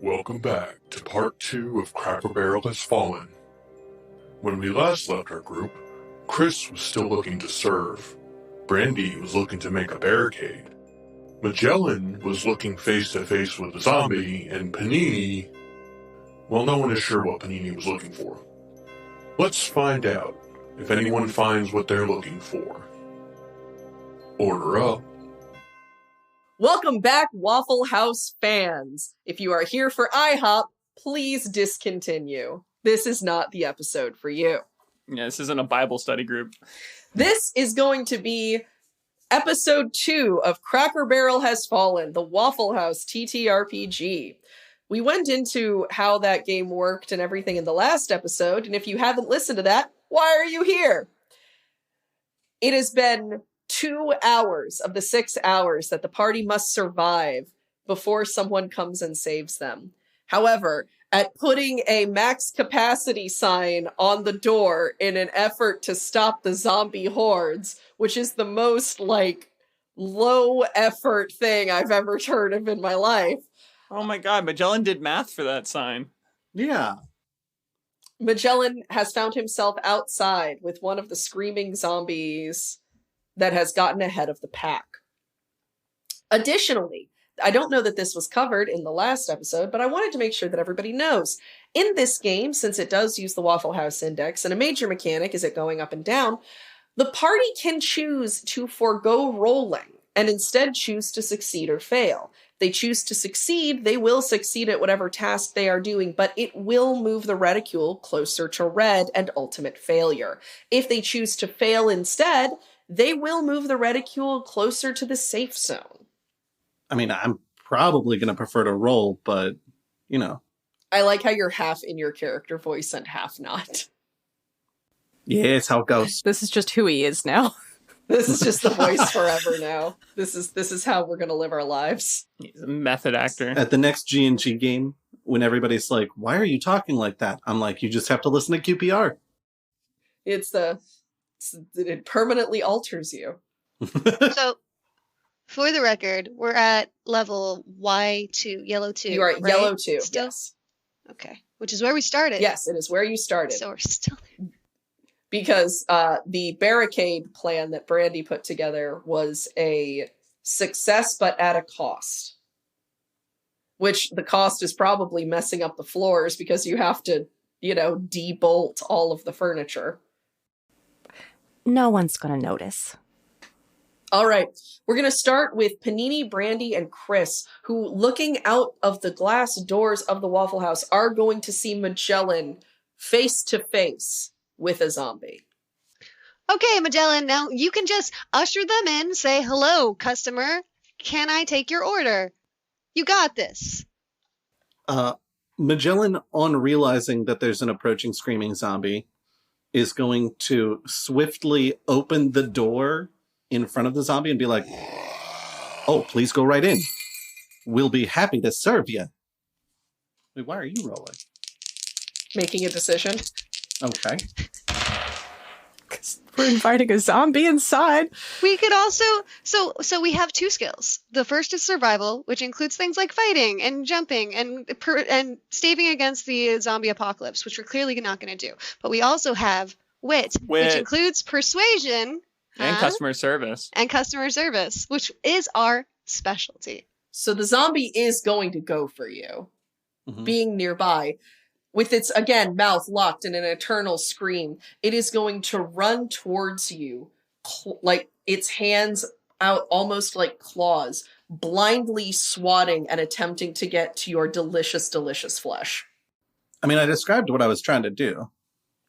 Welcome back to part 2 of Cracker Barrel Has Fallen. When we last left our group, Chris was still looking to serve, Brandy was looking to make a barricade, Magellan was looking face to face with a zombie, and Panini... well, no one is sure what Panini was looking for. Let's find out if anyone finds what they're looking for. Order up. Welcome back, Waffle House fans. If you are here for IHOP, please discontinue. This is not the episode for you. Yeah, this isn't a Bible study group. This is going to be episode 2 of Cracker Barrel Has Fallen, the Waffle House TTRPG. We went into how that game worked and everything in the last episode, and if you haven't listened to that, why are you here? It has been 2 hours of the 6 hours that the party must survive before someone comes and saves them. However, at putting a max capacity sign on the door in an effort to stop the zombie hordes, which is the most, low effort thing I've ever heard of in my life. Oh my god, Magellan did math for that sign. Yeah. Magellan has found himself outside with one of the screaming zombies that has gotten ahead of the pack. Additionally, I don't know that this was covered in the last episode, but I wanted to make sure that everybody knows. In this game, since it does use the Waffle House Index, and a major mechanic is it going up and down, the party can choose to forego rolling and instead choose to succeed or fail. If they choose to succeed, they will succeed at whatever task they are doing, but it will move the reticule closer to red and ultimate failure. If they choose to fail instead, they will move the reticule closer to the safe zone. I mean, I'm probably going to prefer to roll, but, you know. I like how you're half in your character voice and half not. Yeah, it's how it goes. This is just who he is now. This is just the voice forever now. This is how we're going to live our lives. He's a method actor. At the next G&G game, when everybody's like, why are you talking like that? I'm like, you just have to listen to QPR. It permanently alters you. So, for the record, we're at level Y2, yellow 2. You are at right? yellow 2, Still? yes. Okay, which is where we started. Yes, it is where you started. So we're still there. Because the barricade plan that Brandy put together was a success, but at a cost. Which the cost is probably messing up the floors because you have to, debolt all of the furniture. No one's gonna notice. All right, we're going to start with Panini, Brandy, and Chris, who, looking out of the glass doors of the Waffle House, are going to see Magellan face to face with a zombie. Okay, Magellan, now you can just usher them in, say, hello, customer. Can I take your order? You got this. Magellan, on realizing that there's an approaching screaming zombie, is going to swiftly open the door in front of the zombie and be like, oh, please go right in. We'll be happy to serve you. Wait, why are you rolling? Making a decision. Okay. We're inviting a zombie inside. We could also, so we have 2 skills. The first is survival, which includes things like fighting and jumping and staving against the zombie apocalypse, which we're clearly not going to do. But we also have wit, which includes persuasion. And customer service. And customer service, which is our specialty. So the zombie is going to go for you, being nearby. With its, again, mouth locked in an eternal scream, it is going to run towards you, like its hands out almost like claws, blindly swatting and attempting to get to your delicious, delicious flesh. I mean, I described what I was trying to do,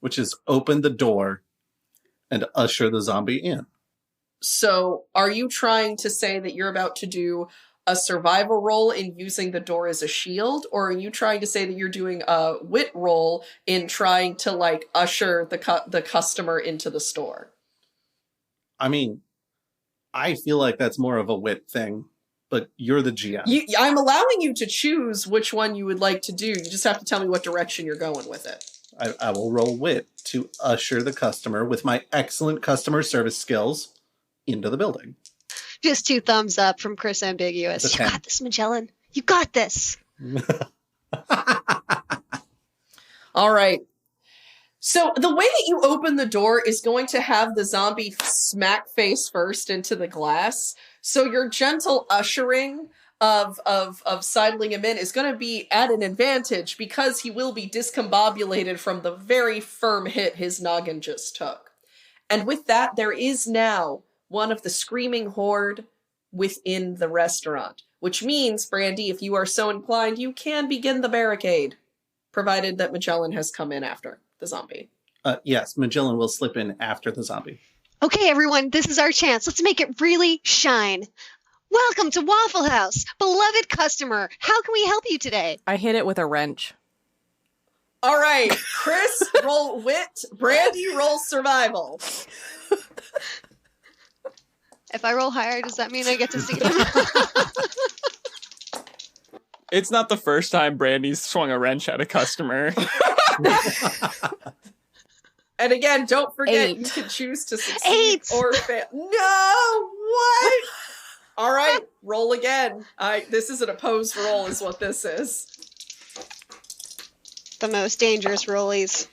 which is open the door and usher the zombie in. So, are you trying to say that you're about to do a survival roll in using the door as a shield, or are you trying to say that you're doing a wit roll in trying to, usher the customer into the store? I mean, I feel like that's more of a wit thing, but you're the GM. I'm allowing you to choose which one you would like to do. You just have to tell me what direction you're going with it. I will roll wit to usher the customer with my excellent customer service skills into the building. Just 2 thumbs up from Chris Ambiguous. You got this, Magellan. You got this. All right. So the way that you open the door is going to have the zombie smack face first into the glass. So your gentle ushering of sidling him in is going to be at an advantage because he will be discombobulated from the very firm hit his noggin just took. And with that, there is now one of the screaming horde within the restaurant, which means, Brandy, if you are so inclined, you can begin the barricade, provided that Magellan has come in after the zombie. Yes, Magellan will slip in after the zombie. Okay, everyone, this is our chance. Let's make it really shine. Welcome to Waffle House, beloved customer. How can we help you today? I hit it with a wrench. All right, Chris, roll wit. Brandy, roll survival. If I roll higher, does that mean I get to see them? It's not the first time Brandy's swung a wrench at a customer. And again, don't forget, 8. you can choose to succeed 8. or fail. No! What? All right, roll again. This is an opposed roll is what this is. The most dangerous rollies.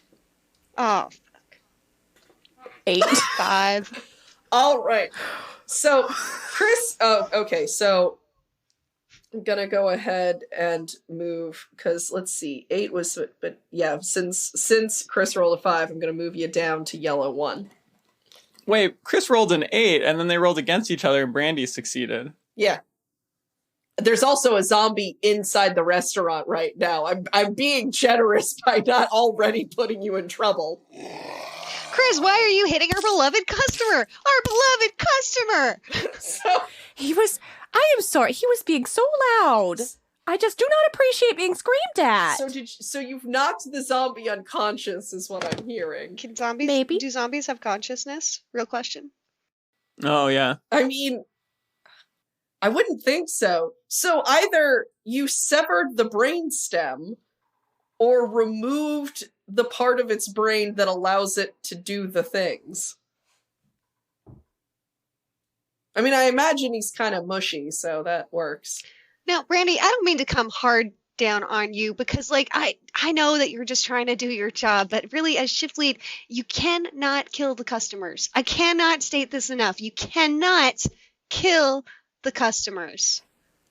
Oh, 8. 5. All right. So, Chris, okay, so I'm gonna go ahead and move, because let's see, 8 was, but yeah, since Chris rolled a 5, I'm gonna move you down to yellow 1. Wait, Chris rolled an 8, and then they rolled against each other, and Brandy succeeded. Yeah. There's also a zombie inside the restaurant right now. I'm being generous by not already putting you in trouble. Chris, why are you hitting our beloved customer? Our beloved customer! So, I am sorry, he was being so loud. I just do not appreciate being screamed at. so you've knocked the zombie unconscious is what I'm hearing. Can zombies, Maybe. do zombies have consciousness? Real question. Oh, yeah. I mean, I wouldn't think so. So either you severed the brainstem or removed the part of its brain that allows it to do the things. I mean, I imagine he's kind of mushy, so that works. Now, Brandy, I don't mean to come hard down on you because, like, I know that you're just trying to do your job, but really, as shift lead, you cannot kill the customers. I cannot state this enough. You cannot kill the customers.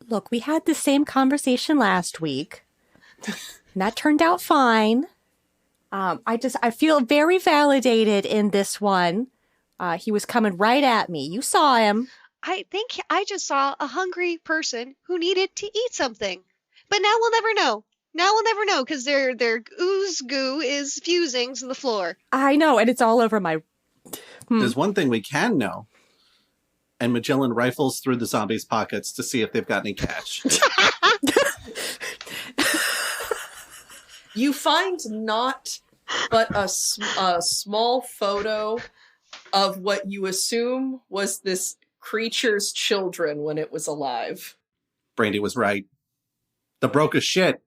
Look, we had the same conversation last week. And that turned out fine. I feel very validated in this one. He was coming right at me. You saw him. I think I just saw a hungry person who needed to eat something. But now we'll never know. Now we'll never know because their ooze goo is fusing to the floor. I know, and it's all over my... There's one thing we can know. And Magellan rifles through the zombies' pockets to see if they've got any cash. You find not but a small photo of what you assume was this creature's children when it was alive. Brandy was right. The broke as shit.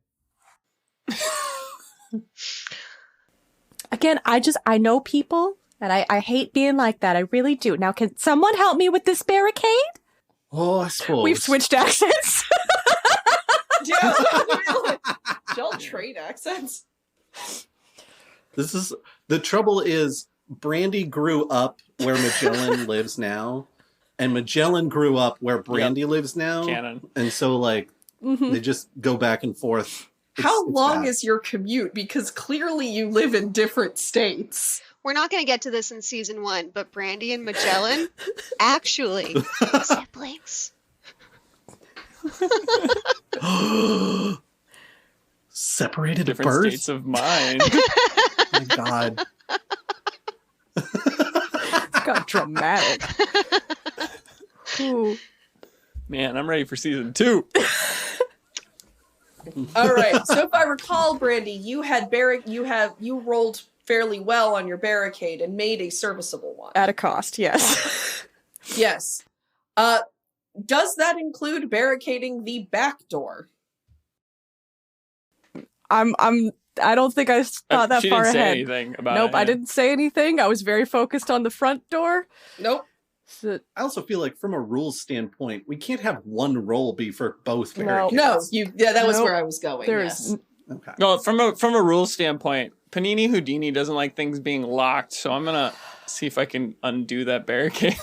Again, I know people, and I hate being like that. I really do. Now, can someone help me with this barricade? Oh, I suppose. We've switched accents. Yeah, y'all trade accents. The trouble is, Brandy grew up where Magellan lives now, and Magellan grew up where Brandy lives now. Canon. And so, like, they just go back and forth. How long bad. is your commute? Because clearly you live in different states. We're not going to get to this in season 1, but Brandy and Magellan actually siblings. Separated at Different birth? states of mind. Oh my God. It got dramatic. Ooh. Man, I'm ready for season 2. All right. So if I recall, Brandy, you rolled fairly well on your barricade and made a serviceable one. At a cost, yes. Yes. Does that include barricading the back door? I don't think I thought that she far didn't say ahead. anything about Nope, it. I didn't say anything. I was very focused on the front door. Nope. So, I also feel like from a rules standpoint, we can't have one roll be for both No. barricades. No, that was Nope. where I was going. there's Yes. Okay. No, from a rule standpoint, Panini Houdini doesn't like things being locked, so I'm gonna see if I can undo that barricade.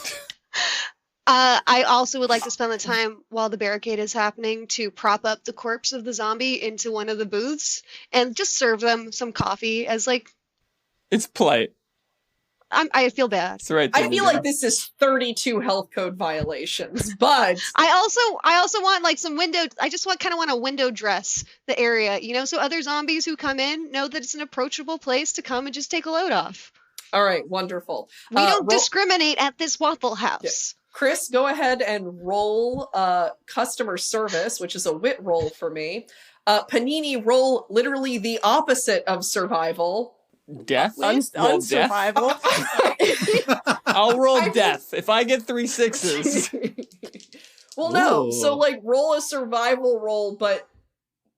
I also would like to spend the time while the barricade is happening to prop up the corpse of the zombie into one of the booths and just serve them some coffee as like. It's polite. I feel bad. It's the right thing I to feel do. like this is 32 health code violations, but I also want like some window. I just want to window dress the area, so other zombies who come in know that it's an approachable place to come and just take a load off. all right, wonderful. We don't discriminate at this Waffle House. Yeah. Chris, go ahead and roll customer service, which is a wit roll for me. Panini, roll literally the opposite of survival. Death? Roll death? Unsurvival. I'll roll death. If I get 3 6s. Well, no. Ooh. So, like, roll a survival roll, but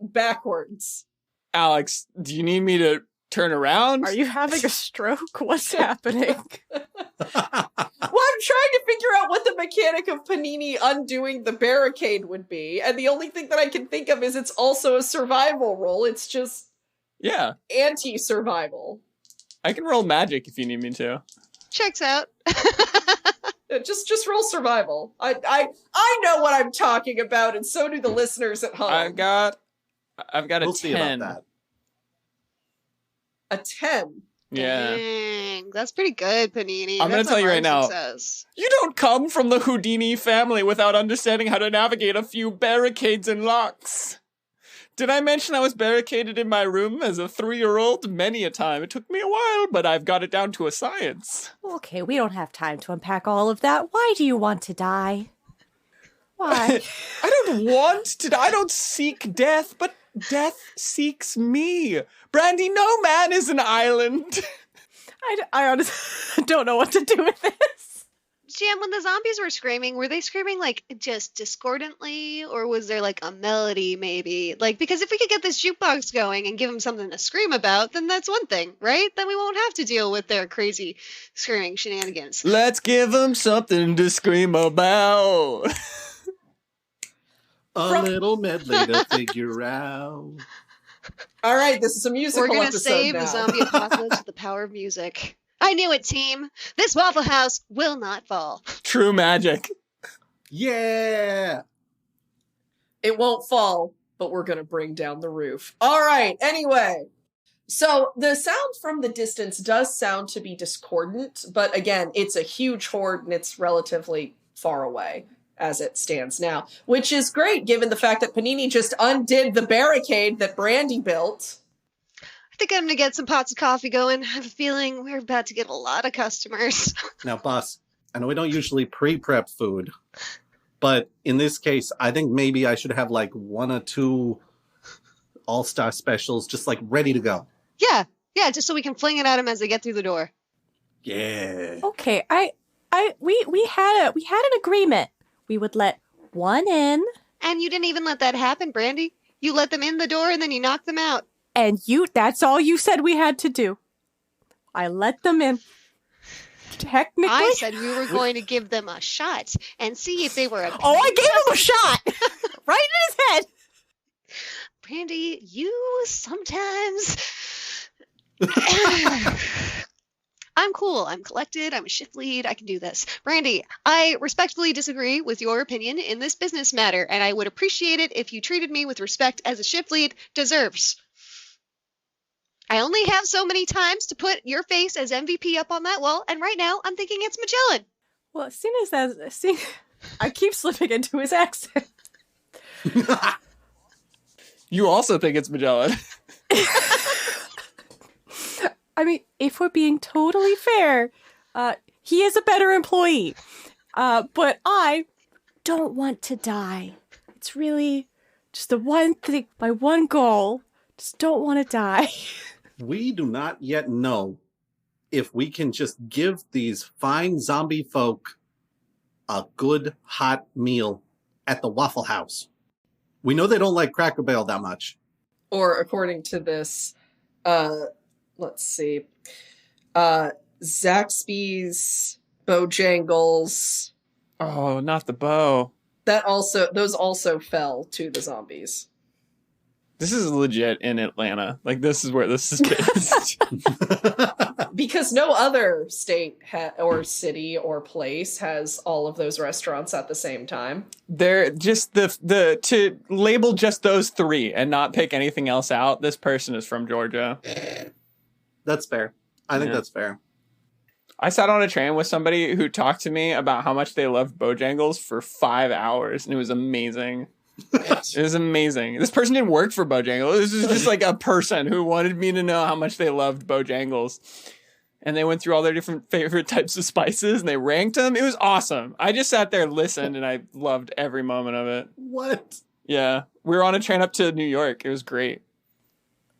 backwards. Alex, do you need me to turn around? Are you having a stroke? What's happening? Well, I'm trying to figure out what the mechanic of Panini undoing the barricade would be, and the only thing that I can think of is it's also a survival roll. It's just Yeah. anti-survival. I can roll magic if you need me to. Checks out. Just roll survival. I know what I'm talking about, and so do the listeners at home. I've got a We'll 10. see about that. A 10. Yeah. Dang, that's pretty good, Panini. I'm gonna That's tell a you right hard now. success. You don't come from the Houdini family without understanding how to navigate a few barricades and locks. Did I mention I was barricaded in my room as a 3-year-old? Many a time. It took me a while, but I've got it down to a science. Okay, we don't have time to unpack all of that. Why do you want to die? Why? I don't want to. I don't seek death, but death seeks me. Brandy, no man is an island. I honestly don't know what to do with this. Jam, when the zombies were screaming, were they screaming like just discordantly, or was there like a melody maybe? Like, because if we could get this jukebox going and give them something to scream about, then that's one thing, right? Then we won't have to deal with their crazy screaming shenanigans. Let's give them something to scream about. A little medley to figure out. All right, this is a musical We're gonna episode save now. the zombie apocalypse with the power of music. I knew it, team. This Waffle House will not fall. True magic. Yeah. It won't fall, but we're going to bring down the roof. All right, anyway. So the sound from the distance does sound to be discordant, but again, it's a huge horde and it's relatively far away as it stands now, which is great given the fact that Panini just undid the barricade that Brandy built. I think I'm going to get some pots of coffee going. I have a feeling we're about to get a lot of customers. Now, boss, I know we don't usually pre-prep food, but in this case, I think maybe I should have like 1 or 2 all-star specials just like ready to go. Yeah, just so we can fling it at them as they get through the door. Yeah. Okay, we had an agreement. We would let one in, And you didn't even let that happen, Brandy. You let them in the door and then you knocked them out. and that's all you said we had to do. I let them in. Technically, I said we were going to give them a shot and see if they were a oh, I gave him a shot right in his head. Brandy, you sometimes... I'm cool. I'm collected. I'm a shift lead. I can do this. Brandy, I respectfully disagree with your opinion in this business matter, and I would appreciate it if you treated me with respect as a shift lead deserves. I only have so many times to put your face as MVP up on that wall, and right now I'm thinking it's Magellan. Well, as soon as I keep slipping into his accent. You also think it's Magellan. I mean, if we're being totally fair, he is a better employee. But I don't want to die. It's really just the one thing, my one goal. Just don't want to die. We do not yet know if we can just give these fine zombie folk a good hot meal at the Waffle House. We know they don't like Cracker Barrel that much. Or according to this, let's see, Zaxby's, Bojangles. Oh, not the bow. Those also fell to the zombies. This is legit in Atlanta. Like, this is where this is based. Because no other state or city or place has all of those restaurants at the same time. They're just the to label just those 3 and not pick anything else out. This person is from Georgia. That's fair. I think that's fair. I sat on a train with somebody who talked to me about how much they loved Bojangles for 5 hours, and it was amazing. It was amazing. This person didn't work for Bojangles. This was just like a person who wanted me to know how much they loved Bojangles. And they went through all their different favorite types of spices and they ranked them. It was awesome. I just sat there and listened and I loved every moment of it. What? Yeah. We were on a train up to New York. It was great.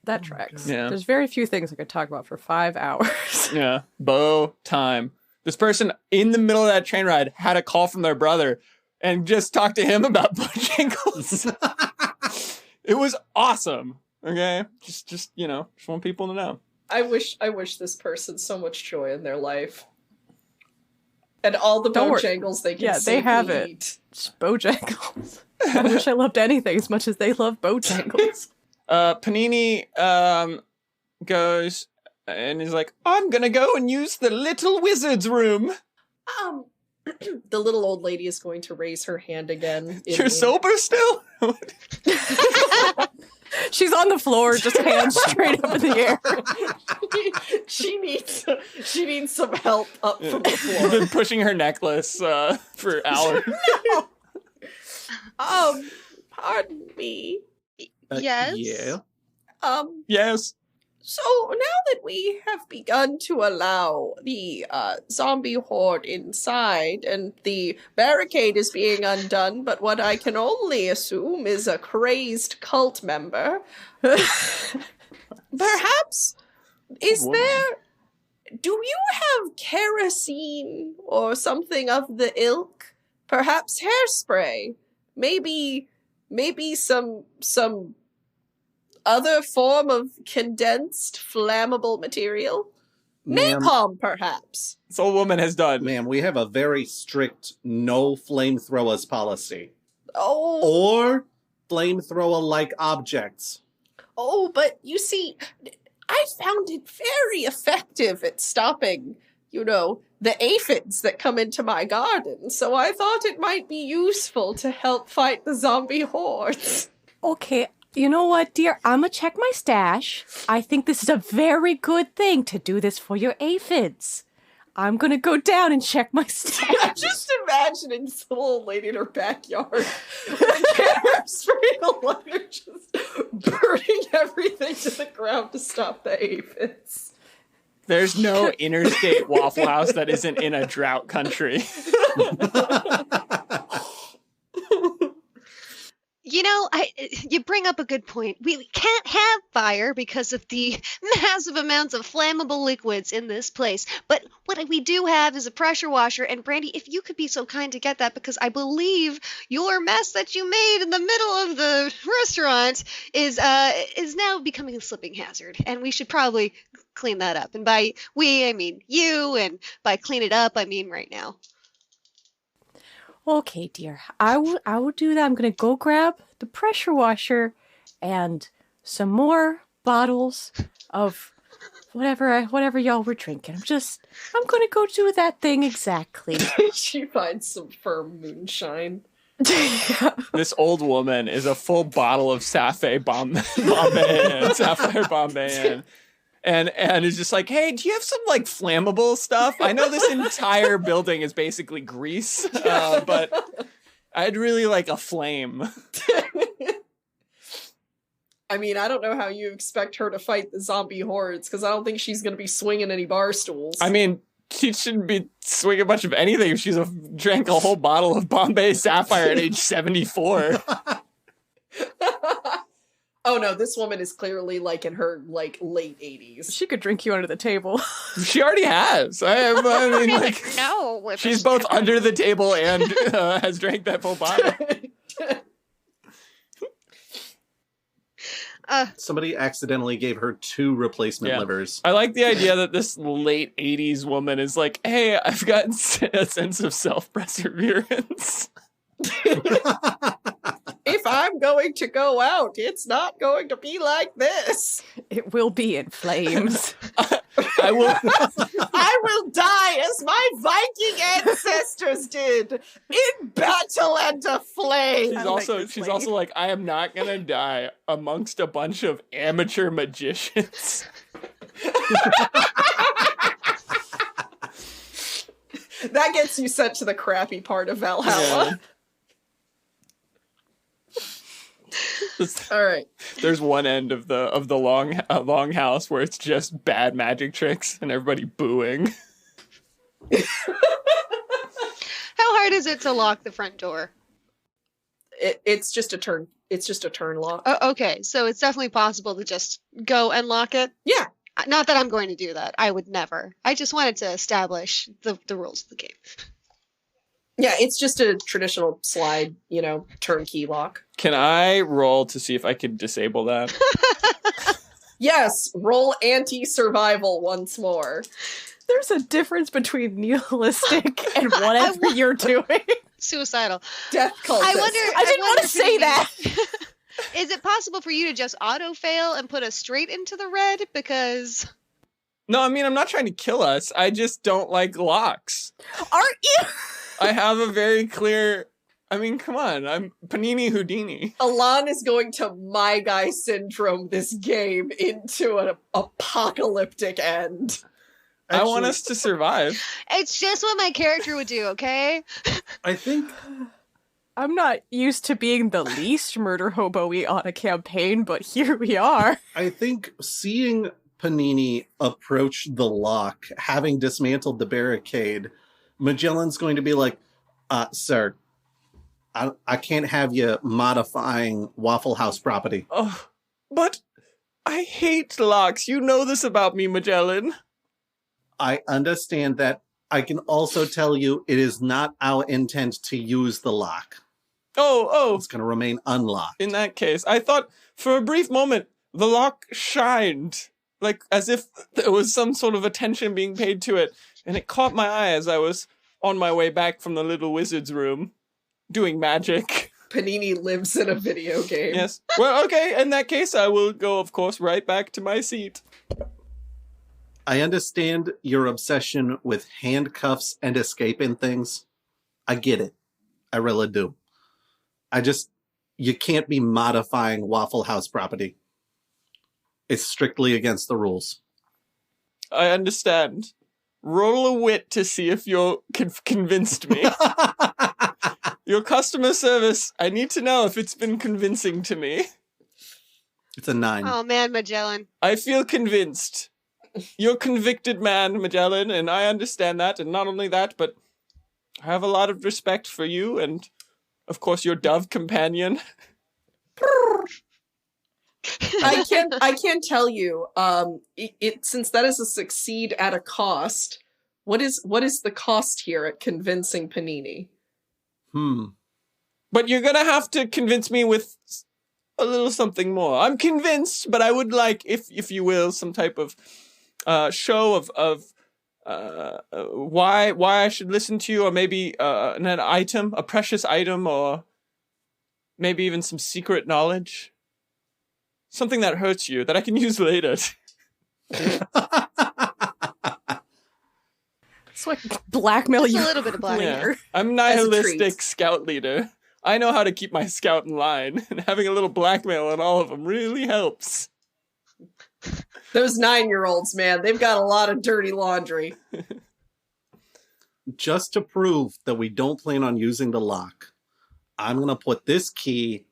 That tracks. Yeah. There's very few things I could talk about for 5 hours. Yeah. Bo time. This person in the middle of that train ride had a call from their brother and just talked to him about Bojangles. It was awesome. Okay. Just want people to know. I wish this person so much joy in their life. And all the Bojangles they can they have it. eat. It's Bojangles. I wish I loved anything as much as they love Bojangles. Panini goes and is like, I'm gonna go and use the little wizard's room. The little old lady is going to raise her hand again. You're sober still? She's on the floor, just hands straight up in the air. She needs some help up from the floor. You've been pushing her necklace for hours. No. Pardon me. Yes. Yeah. Yes. So now that we have begun to allow the zombie horde inside and the barricade is being undone, but what I can only assume is a crazed cult member, perhaps, do you have kerosene or something of the ilk? Perhaps hairspray? Maybe some other form of condensed flammable material? Napalm, perhaps. This old woman has done. Ma'am, we have a very strict no flamethrowers policy. Oh. Or flamethrower-like objects. Oh, but you see, I found it very effective at stopping, the aphids that come into my garden, so I thought it might be useful to help fight the zombie hordes. Okay, you know what, dear? I'm gonna check my stash. I think this is a very good thing to do this for your aphids. I'm gonna go down and check my stash. I'm just imagining this little old lady in her backyard with a camera spraying a lighter, just burning everything to the ground to stop the aphids. There's no interstate Waffle House that isn't in a drought country. You bring up a good point. We can't have fire because of the massive amounts of flammable liquids in this place. But what we do have is a pressure washer. And Brandy, if you could be so kind to get that, because I believe your mess that you made in the middle of the restaurant is now becoming a slipping hazard. And we should probably clean that up. And by we, I mean you. And by clean it up, I mean right now. Okay, dear. I will do that. I'm gonna go grab the pressure washer and some more bottles of whatever y'all were drinking. I'm gonna go do that thing exactly. She finds some firm moonshine. This old woman is a full bottle of Sapphire Bombay. And it's just like, hey, do you have some like flammable stuff? I know this entire building is basically grease, but I'd really like a flame. I mean, I don't know how you expect her to fight the zombie hordes, because I don't think she's going to be swinging any bar stools. I mean, she shouldn't be swinging much of anything if she's drank a whole bottle of Bombay Sapphire at age 74. Oh no, this woman is clearly like in her late 80s. She could drink you under the table. She already has. I mean, like, no, she's both under the table and has drank that full bottle. Somebody accidentally gave her 2 replacement livers. I like the idea that this late 80s woman is like, hey, I've got a sense of self-perseverance. If if I'm going to go out, it's not going to be like this. It will be in flames. I will. I will die as my Viking ancestors did in battle and aflame. She's also like, I am not gonna die amongst a bunch of amateur magicians. That gets you sent to the crappy part of Valhalla. Yeah. All right. There's one end of the long house where it's just bad magic tricks and everybody booing. How hard is it to lock the front door? It's just a turn. It's just a turn lock. Oh, okay, so it's definitely possible to just go and lock it. Yeah. Not that I'm going to do that. I would never. I just wanted to establish the rules of the game. Yeah, it's just a traditional slide, turnkey lock. Can I roll to see if I can disable that? Yes, roll anti-survival once more. There's a difference between nihilistic and whatever you're doing. Suicidal. Death cultist. I didn't want to say that. Is it possible for you to just auto-fail and put us straight into the red? Because... No, I mean, I'm not trying to kill us. I just don't like locks. Aren't you? I have a very clear... I mean, come on. I'm Panini Houdini. Alan is going to My Guy syndrome this game into an apocalyptic end. I want us to survive. It's just what my character would do, okay? I think I'm not used to being the least murder hobo-y on a campaign, but here we are. I think seeing Panini approach the lock, having dismantled the barricade, Magellan's going to be like, sir, I can't have you modifying Waffle House property. Oh, but I hate locks. You know this about me, Magellan. I understand that. I can also tell you it is not our intent to use the lock. Oh. It's going to remain unlocked. In that case, I thought for a brief moment the lock shined, like as if there was some sort of attention being paid to it, and it caught my eye as I was on my way back from the little wizard's room, doing magic. Panini lives in a video game. Yes. Well, okay, in that case, I will go, of course, right back to my seat. I understand your obsession with handcuffs and escaping things. I get it. I really do. You can't be modifying Waffle House property. It's strictly against the rules. I understand. Roll a wit to see if you're convinced me. Your customer service, I need to know if it's been convincing to me. It's a 9. Oh man, Magellan. I feel convinced. You're a convicted man, Magellan, and I understand that, and not only that, but I have a lot of respect for you, and of course your dove companion. I can't tell you. Since that is a succeed at a cost, what is the cost here at convincing Panini? But you're gonna have to convince me with a little something more. I'm convinced, but I would like, if you will, some type of show of why I should listen to you, or maybe an item, a precious item, or maybe even some secret knowledge. Something that hurts you that I can use later. It's like blackmail Just you. a little bit of blackmail. Yeah. I'm nihilistic scout leader. I know how to keep my scout in line, and having a little blackmail on all of them really helps. Those 9-year-olds, man, they've got a lot of dirty laundry. Just to prove that we don't plan on using the lock, I'm going to put this key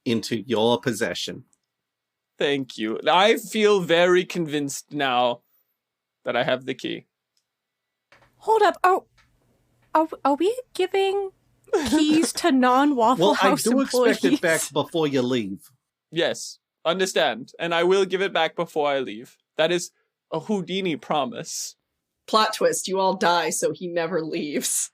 into your possession. Thank you. I feel very convinced now that I have the key. Hold up. Are we giving keys to non-Waffle House employees? Well, I do expect it back before you leave. Yes, understand. And I will give it back before I leave. That is a Houdini promise. Plot twist, you all die, so he never leaves.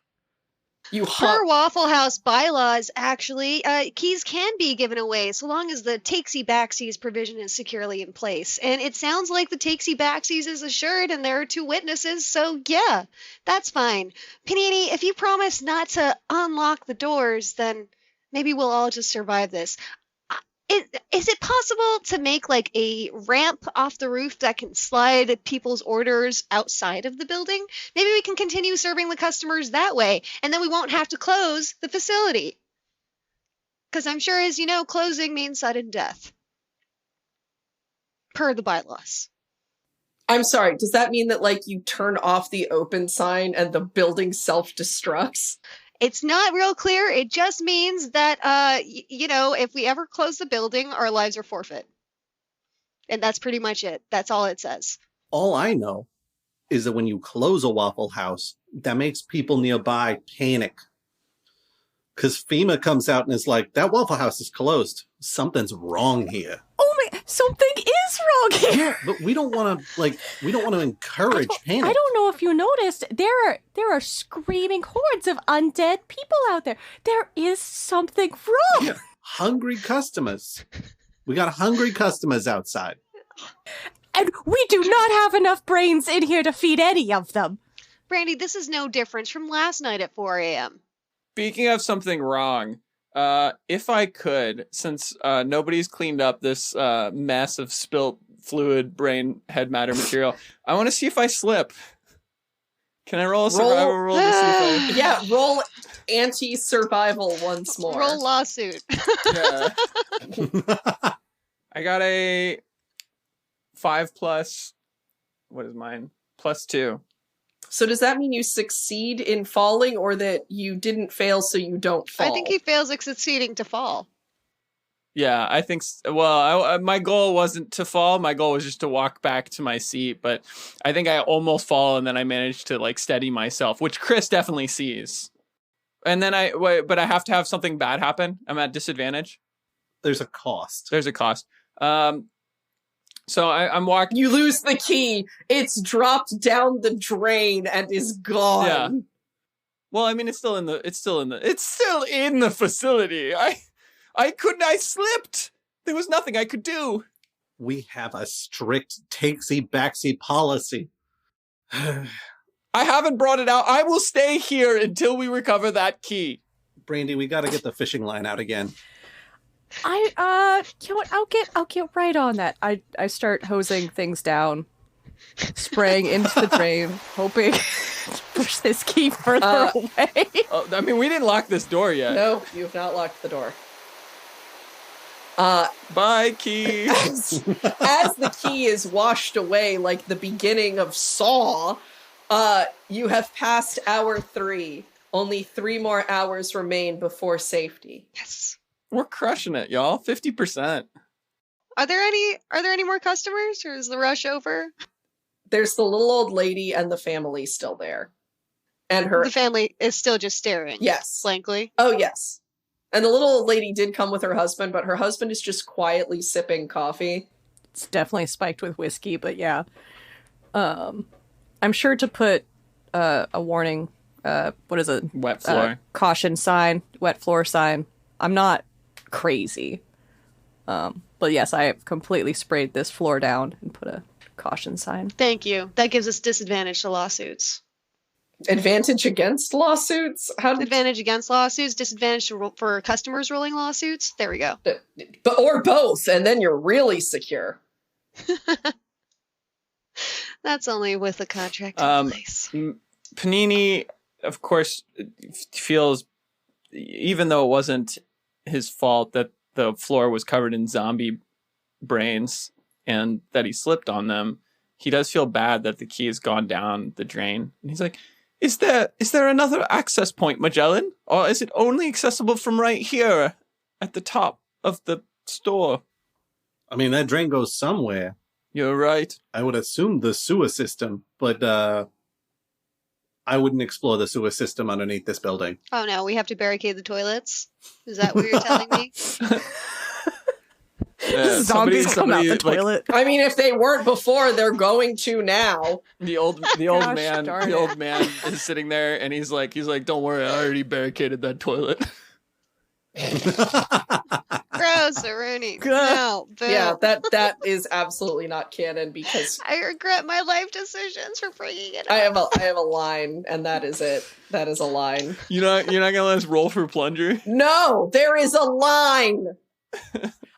Per Waffle House bylaws, actually, keys can be given away so long as the takesy-backsies provision is securely in place. And it sounds like the takesy-backsies is assured and there are 2 witnesses, so yeah, that's fine. Panini, if you promise not to unlock the doors, then Maybe we'll all just survive this. Is it possible to make like a ramp off the roof that can slide people's orders outside of the building? Maybe we can continue serving the customers that way, and then we won't have to close the facility. Because I'm sure, as you know, closing means sudden death. Per the bylaws. I'm sorry, does that mean that, like, you turn off the open sign and the building self-destructs? It's not real clear. It just means that, if we ever close the building, our lives are forfeit. And that's pretty much it. That's all it says. All I know is that when you close a Waffle House, that makes people nearby panic. Because FEMA comes out and is like, that Waffle House is closed. Something's wrong here. Oh my, something is wrong here. Yeah, but we don't want to encourage panic. I don't know if you noticed, there are screaming hordes of undead people out there. There is something wrong. Yeah. Hungry customers. We got hungry customers outside. And we do not have enough brains in here to feed any of them. Brandy, this is no difference from last night at 4 a.m. Speaking of something wrong, if I could, since nobody's cleaned up this mess of spilt fluid, brain, head matter material, I want to see if I slip. Can I roll a survival roll to see if I... Yeah, roll anti-survival once more. Roll lawsuit. Yeah. I got a 5 plus... What is mine? +2. So does that mean you succeed in falling, or that you didn't fail so you don't fall? I think he fails at succeeding to fall. Yeah, I think... Well, my goal wasn't to fall. My goal was just to walk back to my seat. But I think I almost fall, and then I managed to like steady myself, which Chris definitely sees. And then but I have to have something bad happen. I'm at disadvantage. There's a cost. There's a cost. So I'm walking. You lose the key. It's dropped down the drain and is gone. Yeah. Well, I mean, it's still in the facility. I slipped. There was nothing I could do. We have a strict takesy-backsy policy. I haven't brought it out. I will stay here until we recover that key. Brandy, we got to get the fishing line out again. You know what? I'll get right on that. I start hosing things down, spraying into the drain, hoping to push this key further away. I mean, we didn't lock this door yet. No, you have not locked the door. Bye, key. As the key is washed away like the beginning of Saw, you have passed hour 3. Only 3 more hours remain before safety. Yes. We're crushing it, y'all. 50%. Are there any more customers, or is the rush over? There's the little old lady and the family still there. And The family is still just staring. Yes. Blankly. Oh, yes. And the little old lady did come with her husband, but her husband is just quietly sipping coffee. It's definitely spiked with whiskey, but yeah. I'm sure to put a warning, what is it? Wet floor. Caution sign, wet floor sign. I'm not crazy. But yes, I have completely sprayed this floor down and put a caution sign. Thank you. That gives us disadvantage to lawsuits. Advantage against lawsuits? Advantage against lawsuits, disadvantage for customers rolling lawsuits. There we go. Or both, and then you're really secure. That's only with the contract in place. Panini, of course, feels, even though it wasn't his fault that the floor was covered in zombie brains and that he slipped on them, he does feel bad that the key has gone down the drain. And he's like, Is there another access point, Magellan? Or is it only accessible from right here at the top of the store? I mean, that drain goes somewhere. You're right. I would assume the sewer system, but I wouldn't explore the sewer system underneath this building. Oh no, we have to barricade the toilets? Is that what you're telling me? Zombies come out the toilet. I mean, if they weren't before, they're going to now. The old man is sitting there, and he's like, "Don't worry, I already barricaded that toilet." Gross. Rooney. No, boo. Yeah, that is absolutely not canon because I regret my life decisions for bringing it up. I have a line, and that is it. That is a line. You're not gonna let us roll for plunger? No, there is a line.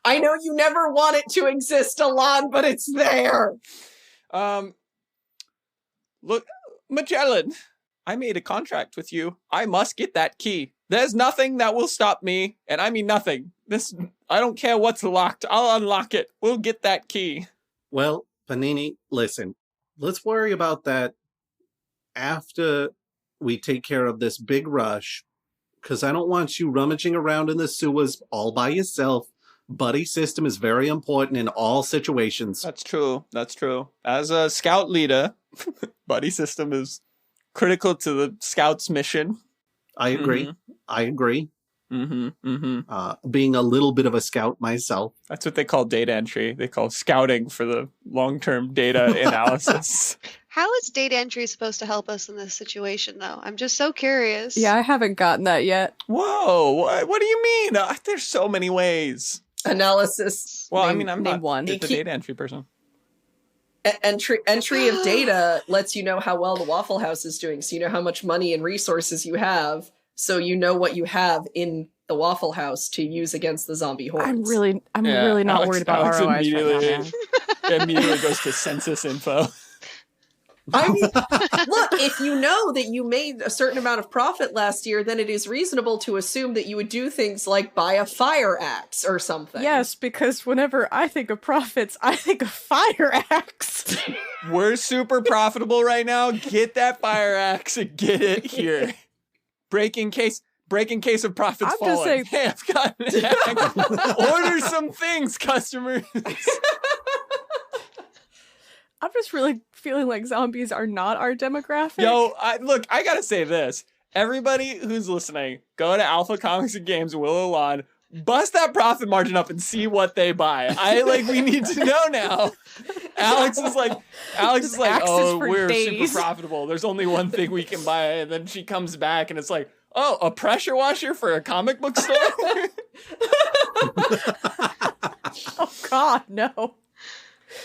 I know you never want it to exist, Alon, but it's there. Look, Magellan, I made a contract with you. I must get that key. There's nothing that will stop me, and I mean nothing. I don't care what's locked. I'll unlock it. We'll get that key. Well, Panini, listen, let's worry about that after we take care of this big rush, because I don't want you rummaging around in the sewers all by yourself. Buddy system is very important in all situations. That's true. As a scout leader, buddy system is critical to the scout's mission. I agree. Mm-hmm. I agree. Mm-hmm. Being a little bit of a scout myself. That's what they call data entry. They call scouting for the long-term data analysis. How is data entry supposed to help us in this situation, though? I'm just so curious. Yeah, I haven't gotten that yet. Whoa, what do you mean? There's so many ways. Analysis. Well, Name I'm not one. the data entry person. Entry of data lets you know how well the Waffle House is doing, so you know how much money and resources you have, so you know what you have in the Waffle House to use against the zombie hordes. I'm really not worried about Alex ROIs right now, man. immediately goes to census info. I mean, look, if you know that you made a certain amount of profit last year, then it is reasonable to assume that you would do things like buy a fire axe or something. Yes, because whenever I think of profits, I think of fire axe. We're super profitable right now. Get that fire axe and get it here. Breaking case of profits I'm falling. just saying- Hey, I've got an axe. Order some things, customers. I'm just really feeling like zombies are not our demographic. Yo, I gotta say this. Everybody who's listening, go to Alpha Comics and Games, Willow Lawn, bust that profit margin up and see what they buy. We need to know now. Alex is like, Axes oh, for we're days. super profitable. There's only one thing we can buy. And then she comes back and it's like, oh, a pressure washer for a comic book store? Oh God, no.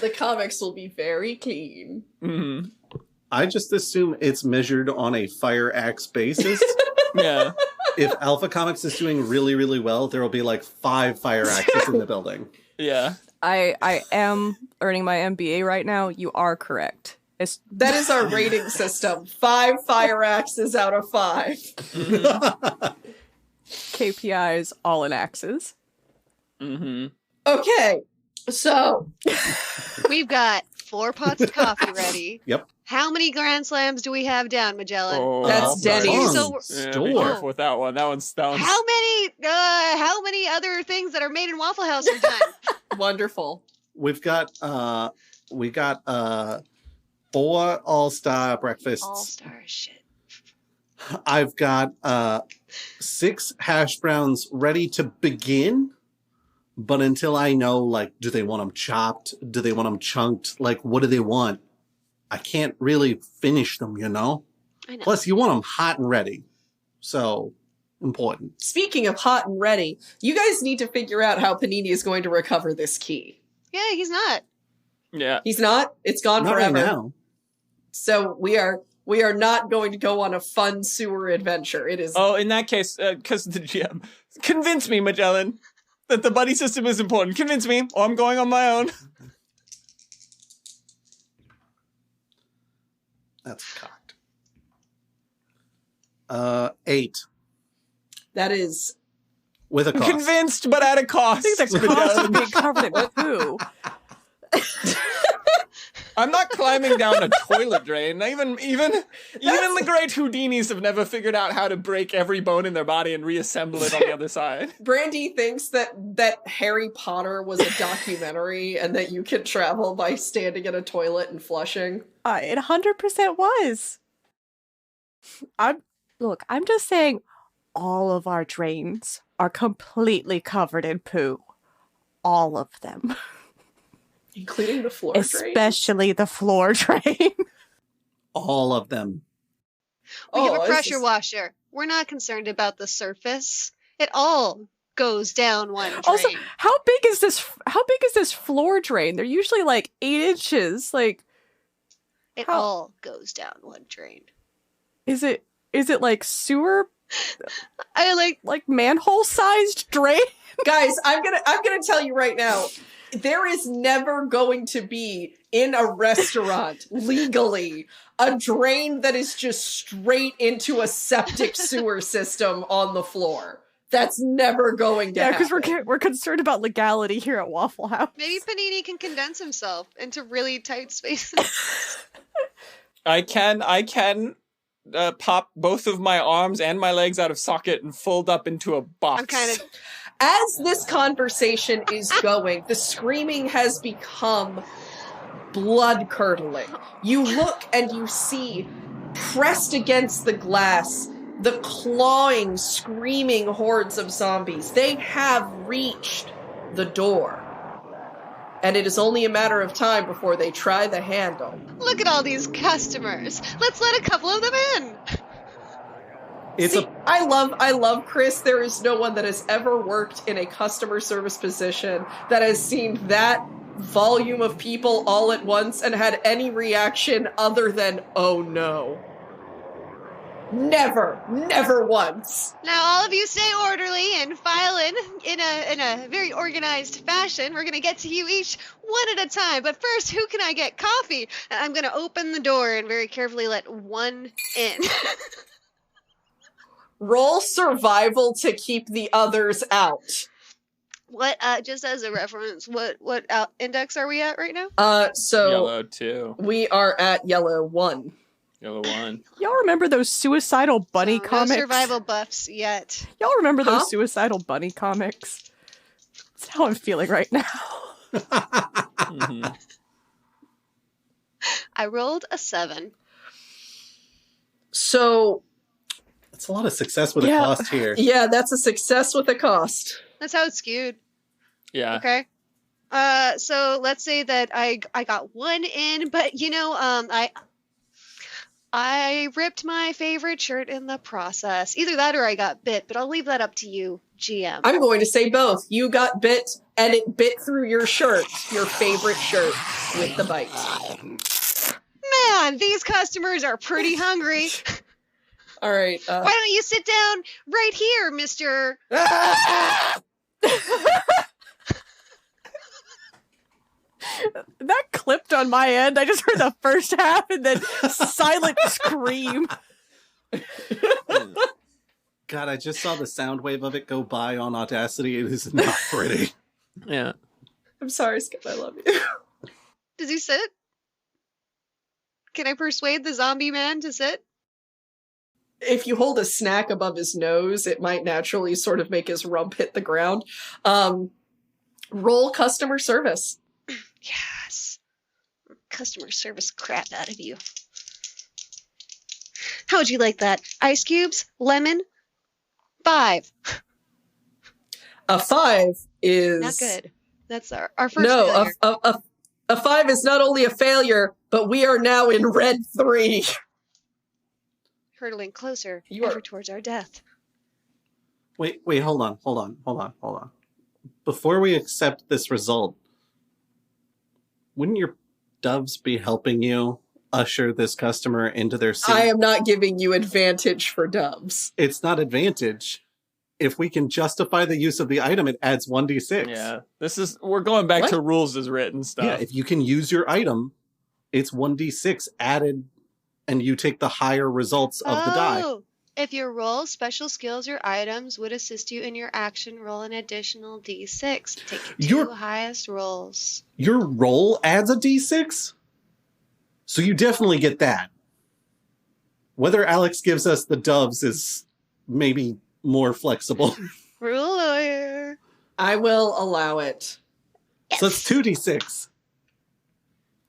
The comics will be very clean. Mm-hmm. I just assume it's measured on a fire axe basis. Yeah. If Alpha Comics is doing really, really well, there will be like 5 fire axes in the building. Yeah. I am earning my MBA right now. You are correct. That is our rating system. 5 fire axes out of 5. KPIs all in axes. Mm-hmm. Okay, so We've got 4 pots of coffee ready. Yep. How many Grand Slams do we have down, Magellan? Oh, That's Denny's. So, Yeah, be Store. careful with that one. That one's how many other things that are made in Waffle House are done? wonderful. We've got 4 all-star breakfasts. All-star shit. I've got 6 hash browns ready to begin, but until I know, like, do they want them chopped? Do they want them chunked? Like, what do they want? I can't really finish them, you know? I know. Plus, you want them hot and ready. So, important. Speaking of hot and ready, you guys need to figure out how Panini is going to recover this key. Yeah, he's not. Yeah. He's not. It's gone Not forever. right now. So we are not going to go on a fun sewer adventure. It is. Oh, in that case, because the GM, convince me, Magellan, that the buddy system is important. Convince me, or I'm going on my own. That's cocked. 8. That is. With a cost. Convinced, but at a cost. I think the cost of being covered in poo. I'm not climbing down a toilet drain. Even the great Houdinis have never figured out how to break every bone in their body and reassemble it on the other side. Brandy thinks that Harry Potter was a documentary and that you can travel by standing in a toilet and flushing. It 100% was. I'm just saying all of our drains are completely covered in poo. All of them. Including the floor drain? Especially the floor drain. All of them. We have a it's pressure just- washer. We're not concerned about the surface at all. goes down one drain. Also, how big is this floor drain? They're usually like 8 inches. Like, it all goes down one drain. is it like sewer? I like manhole sized drain? Guys, I'm gonna tell you right now, there is never going to be in a restaurant legally a drain that is just straight into a septic sewer system on the floor. That's never going to happen. Yeah, because we're concerned about legality here at Waffle House. Maybe Panini can condense himself into really tight spaces. I can pop both of my arms and my legs out of socket and fold up into a box. I'm kind of... As this conversation is going, the screaming has become blood-curdling. You look and you see, pressed against the glass, the clawing, screaming hordes of zombies. They have reached the door. And it is only a matter of time before they try the handle. Look at all these customers. Let's let a couple of them in. I love Chris. There is no one that has ever worked in a customer service position that has seen that volume of people all at once and had any reaction other than, oh no. Never once. Now all of you stay orderly and file in a very organized fashion. We're going to get to you each one at a time. But first, who can I get coffee? And I'm going to open the door and very carefully let one in. Roll survival to keep the others out. What, just as a reference, what index are we at right now? So Yellow 2. We are at yellow 1. Yellow 1. Y'all remember those suicidal bunny comics? No survival buffs yet. Y'all remember those suicidal bunny comics? That's how I'm feeling right now. Mm-hmm. I rolled a 7. So That's a lot of success with a cost here. Yeah, that's a success with a cost. That's how it's skewed. Yeah. Okay. So let's say that I got one in, but you know, I ripped my favorite shirt in the process. Either that or I got bit, but I'll leave that up to you, GM. I'm going to say both. You got bit, and it bit through your shirt, your favorite shirt, with the bite. Man, these customers are pretty hungry. All right. Why don't you sit down right here, Mr. That clipped on my end. I just heard the first half and then silent scream. God, I just saw the sound wave of it go by on Audacity. It is not pretty. Yeah. I'm sorry, Skip. I love you. Does he sit? Can I persuade the zombie man to sit? If you hold a snack above his nose, it might naturally sort of make his rump hit the ground. Roll customer service. Yes. Customer service crap out of you. How would you like that? Ice cubes? Lemon? 5. A 5 is... Not good. That's our first failure. No, a 5 is not only a failure, but we are now in red 3. Hurtling closer, You ever are- towards our death. Wait, hold on. Before we accept this result, wouldn't your doves be helping you usher this customer into their seat? I am not giving you advantage for doves. It's not advantage. If we can justify the use of the item, it adds 1d6. Yeah. We're going back What? to rules as written stuff. Yeah, if you can use your item, it's 1d6 added, and you take the higher results of the die. If your roll, special skills, or items would assist you in your action, roll an additional d6. Take your 2 highest rolls. Your roll adds a d6? So you definitely get that. Whether Alex gives us the doves is maybe more flexible. Rule lawyer. I will allow it. So it's 2d6.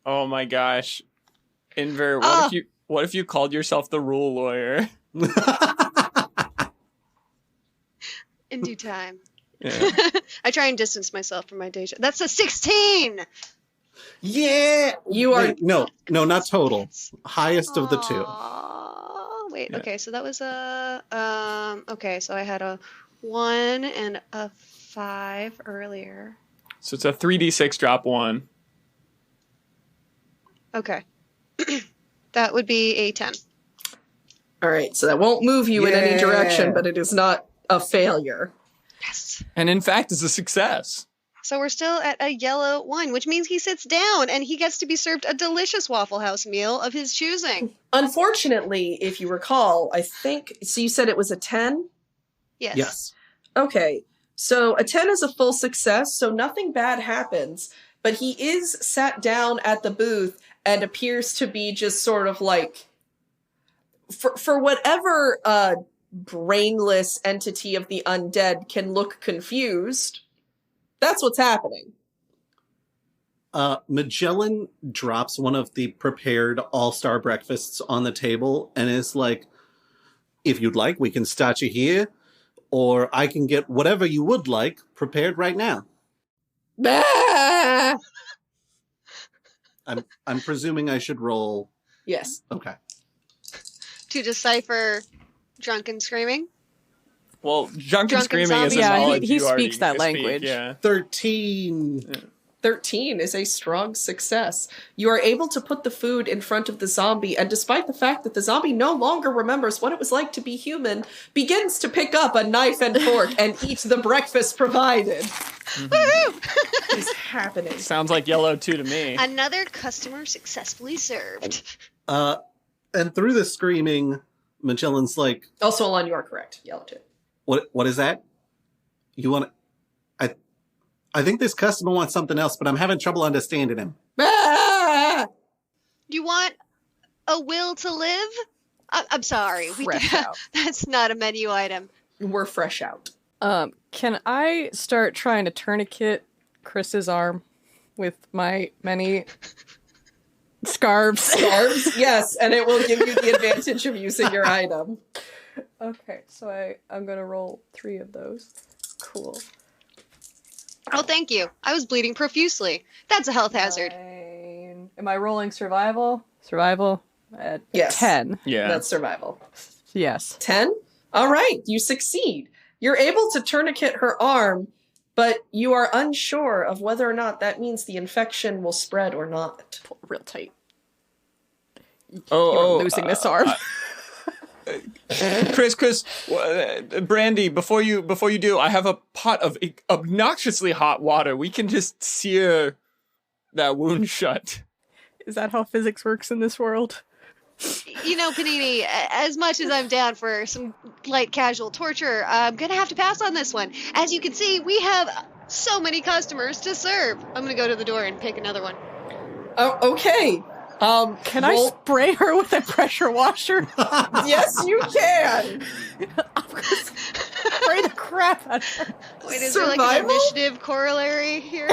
Oh my gosh. Inver, Oh. what if you called yourself the rule lawyer? In due time. Yeah. I try and distance myself from my deja. That's a 16! Yeah! You are... Wait, no, not total. Highest of the 2. Aw, wait, Yeah. okay, so that was a... okay, so I had a 1 and a 5 earlier. So it's a 3d6 drop 1. Okay. That would be a 10. All right, so that won't move you in any Yeah. direction, but it is not a failure. Yes. And in fact, it's a success. So we're still at a yellow 1, which means he sits down and he gets to be served a delicious Waffle House meal of his choosing. Unfortunately, if you recall, I think, so you said it was a 10? Yes. Yes. Okay, so a 10 is a full success, so nothing bad happens, but he is sat down at the booth and appears to be just sort of like, for whatever brainless entity of the undead can look confused, that's what's happening. Magellan drops one of the prepared all-star breakfasts on the table and is like, if you'd like, we can start you here, or I can get whatever you would like prepared right now. Bah! I'm presuming I should roll. Yes. Okay. To decipher drunken screaming. Well, drunken Drunken screaming is zombie. a Yeah, knowledge he you already speaks that speak, language. Yeah. 13. 13 is a strong success. You are able to put the food in front of the zombie, and despite the fact that the zombie no longer remembers what it was like to be human, begins to pick up a knife and fork and eat the breakfast provided. What is happening? Sounds like yellow 2 to me. Another customer successfully served. And through the screaming, Magellan's like, Also, Alon, you are correct. Yellow too. what is that? You want I think this customer wants something else, but I'm having trouble understanding him. Ah! You want a will to live? I'm sorry. Fresh out. That's not a menu item. We're fresh out. Can I start trying to tourniquet Chris's arm with my many scarves? Scarves? Yes, and it will give you the advantage of using your item. Okay, so I'm gonna roll 3 of those. Cool. Oh, thank you. I was bleeding profusely. That's a health hazard. 9. Am I rolling survival? Survival? At Yes. 10. Yeah. That's survival. Yes. 10? All right, you succeed. You're able to tourniquet her arm, but you are unsure of whether or not that means the infection will spread or not. Pull real tight. Oh, You're losing this arm. Chris, Brandy, before you do, I have a pot of obnoxiously hot water. We can just sear that wound shut. Is that how physics works in this world? You know, Panini, as much as I'm down for some light casual torture, I'm going to have to pass on this one. As you can see, we have so many customers to serve. I'm going to go to the door and pick another one. Oh, okay. Can I spray her with a pressure washer? Yes, you can. Spray the crap out of her. Wait, is there like an Survival? initiative corollary here?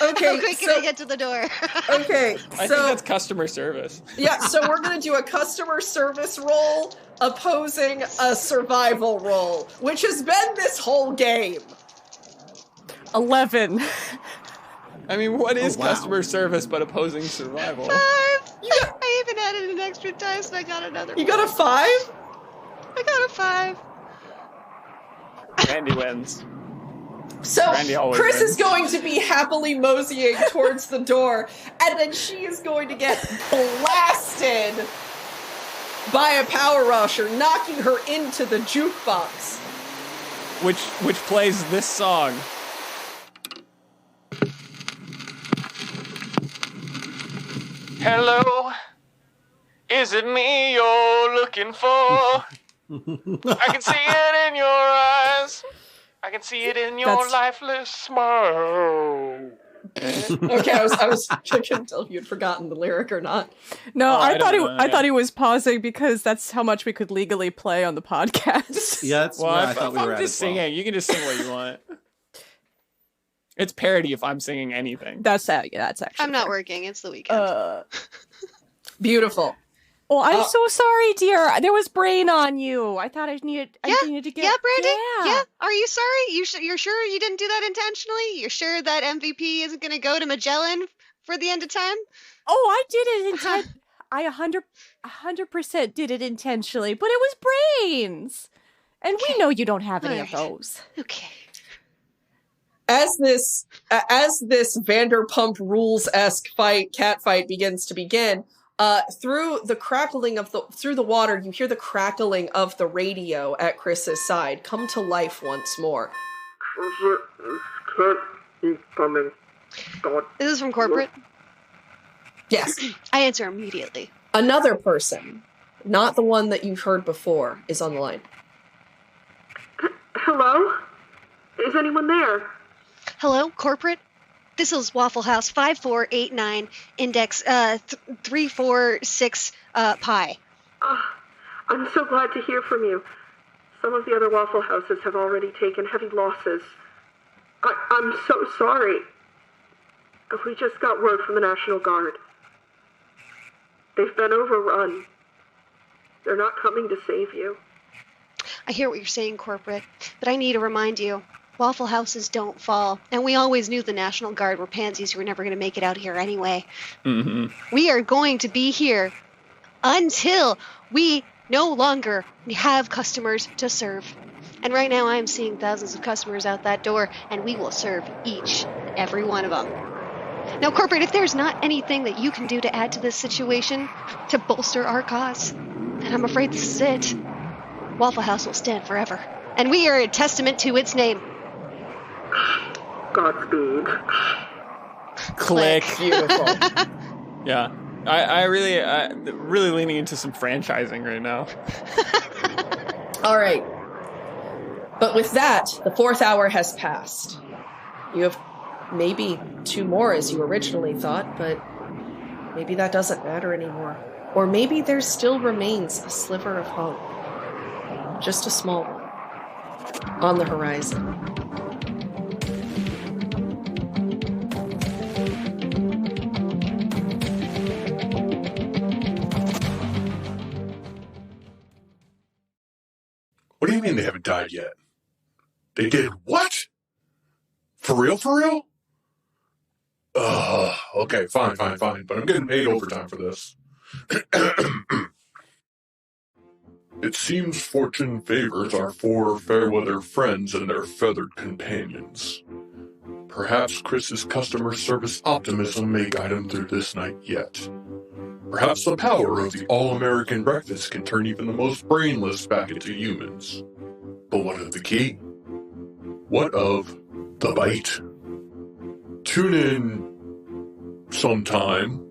Okay, How quick can I get to the door? okay, I think so that's customer service. yeah, so we're gonna do a customer service role opposing a survival role, which has been this whole game. 11. I mean, what is wow. customer service but opposing survival? 5! I even added an extra time, so I got another You one. got a 5? I got a 5. Brandy wins. So Brandy always Chris wins. is going to be happily moseying towards the door, and then she is going to get blasted by a power rusher, knocking her into the jukebox. Which plays this song. Hello, is it me you're looking for? I can see it in your eyes. I can see it in your That's- lifeless smile. Okay, I was I couldn't tell if you'd forgotten the lyric or not. No, Oh, I I thought don't know, I yeah. thought he was pausing because that's how much we could legally play on the podcast. Yeah, that's Well, where I if thought we I'm were at just as well. singing, you can just sing what you want. It's parody if I'm singing anything. That's actually. I'm not fair. working. It's the weekend. Beautiful. Oh, I'm so sorry, dear. There was brain on you. I thought I needed to get. Yeah, Brandy? Yeah. Are you sorry? You're sure you didn't do that intentionally? You're sure that MVP isn't going to go to Magellan for the end of time? Oh, I did it I 100% did it intentionally, but it was brains. And we know you don't have any of Alright. those. Okay. As this Vanderpump Rules-esque cat fight begins to begin, through the water, you hear the crackling of the radio at Chris's side come to life once more. Can't be coming. God. This is from corporate. Yes. I answer immediately. Another person, not the one that you've heard before, is on the line. Hello? Is anyone there? Hello, corporate? This is Waffle House 5489, index 346 pi. I'm so glad to hear from you. Some of the other Waffle Houses have already taken heavy losses. I'm so sorry. We just got word from the National Guard. They've been overrun. They're not coming to save you. I hear what you're saying, corporate, but I need to remind you, Waffle Houses don't fall, and we always knew the National Guard were pansies who were never going to make it out here anyway. Mm-hmm. We are going to be here until we no longer have customers to serve. And right now I am seeing thousands of customers out that door, and we will serve each and every one of them. Now, corporate, if there's not anything that you can do to add to this situation to bolster our cause, then I'm afraid this is it. Waffle House will stand forever, and we are a testament to its name. Godspeed. Click. Beautiful. Yeah. I really leaning into some franchising right now. All right. But with that, the 4th hour has passed. You have maybe 2 more as you originally thought, but maybe that doesn't matter anymore. Or maybe there still remains a sliver of hope. Just a small one. On the horizon. What do you mean they haven't died yet? They did what? For real, for real? Okay, fine, but I'm getting paid overtime for this. It seems fortune favors our 4 fair-weather friends and their feathered companions. Perhaps Chris's customer service optimism may guide him through this night yet. Perhaps the power of the all-American breakfast can turn even the most brainless back into humans. But what of the key? What of the bite? Tune in sometime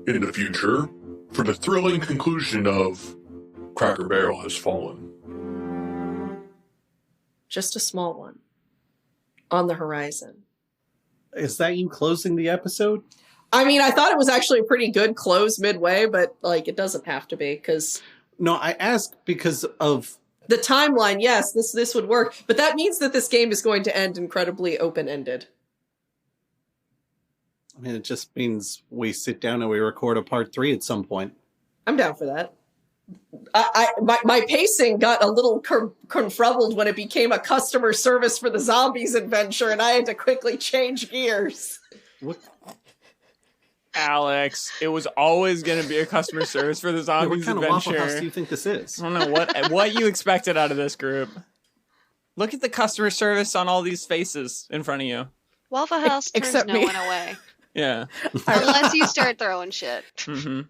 in the future for the thrilling conclusion of Cracker Barrel Has Fallen. Just a small one. On the horizon. Is that you closing the episode? I mean, I thought it was actually a pretty good close midway, but, like, it doesn't have to be, because... No, I asked because of... The timeline, yes, this would work. But that means that this game is going to end incredibly open-ended. I mean, it just means we sit down and we record a part 3 at some point. I'm down for that. My pacing got a little confruffled when it became a customer service for the zombies adventure, and I had to quickly change gears. What? Alex, it was always going to be a customer service for the zombies What kind of Waffle adventure. House do you think this is? I don't know what you expected out of this group. Look at the customer service on all these faces in front of you. Waffle House turns Except no me. one away. Yeah. Unless you start throwing shit. Mm-hmm.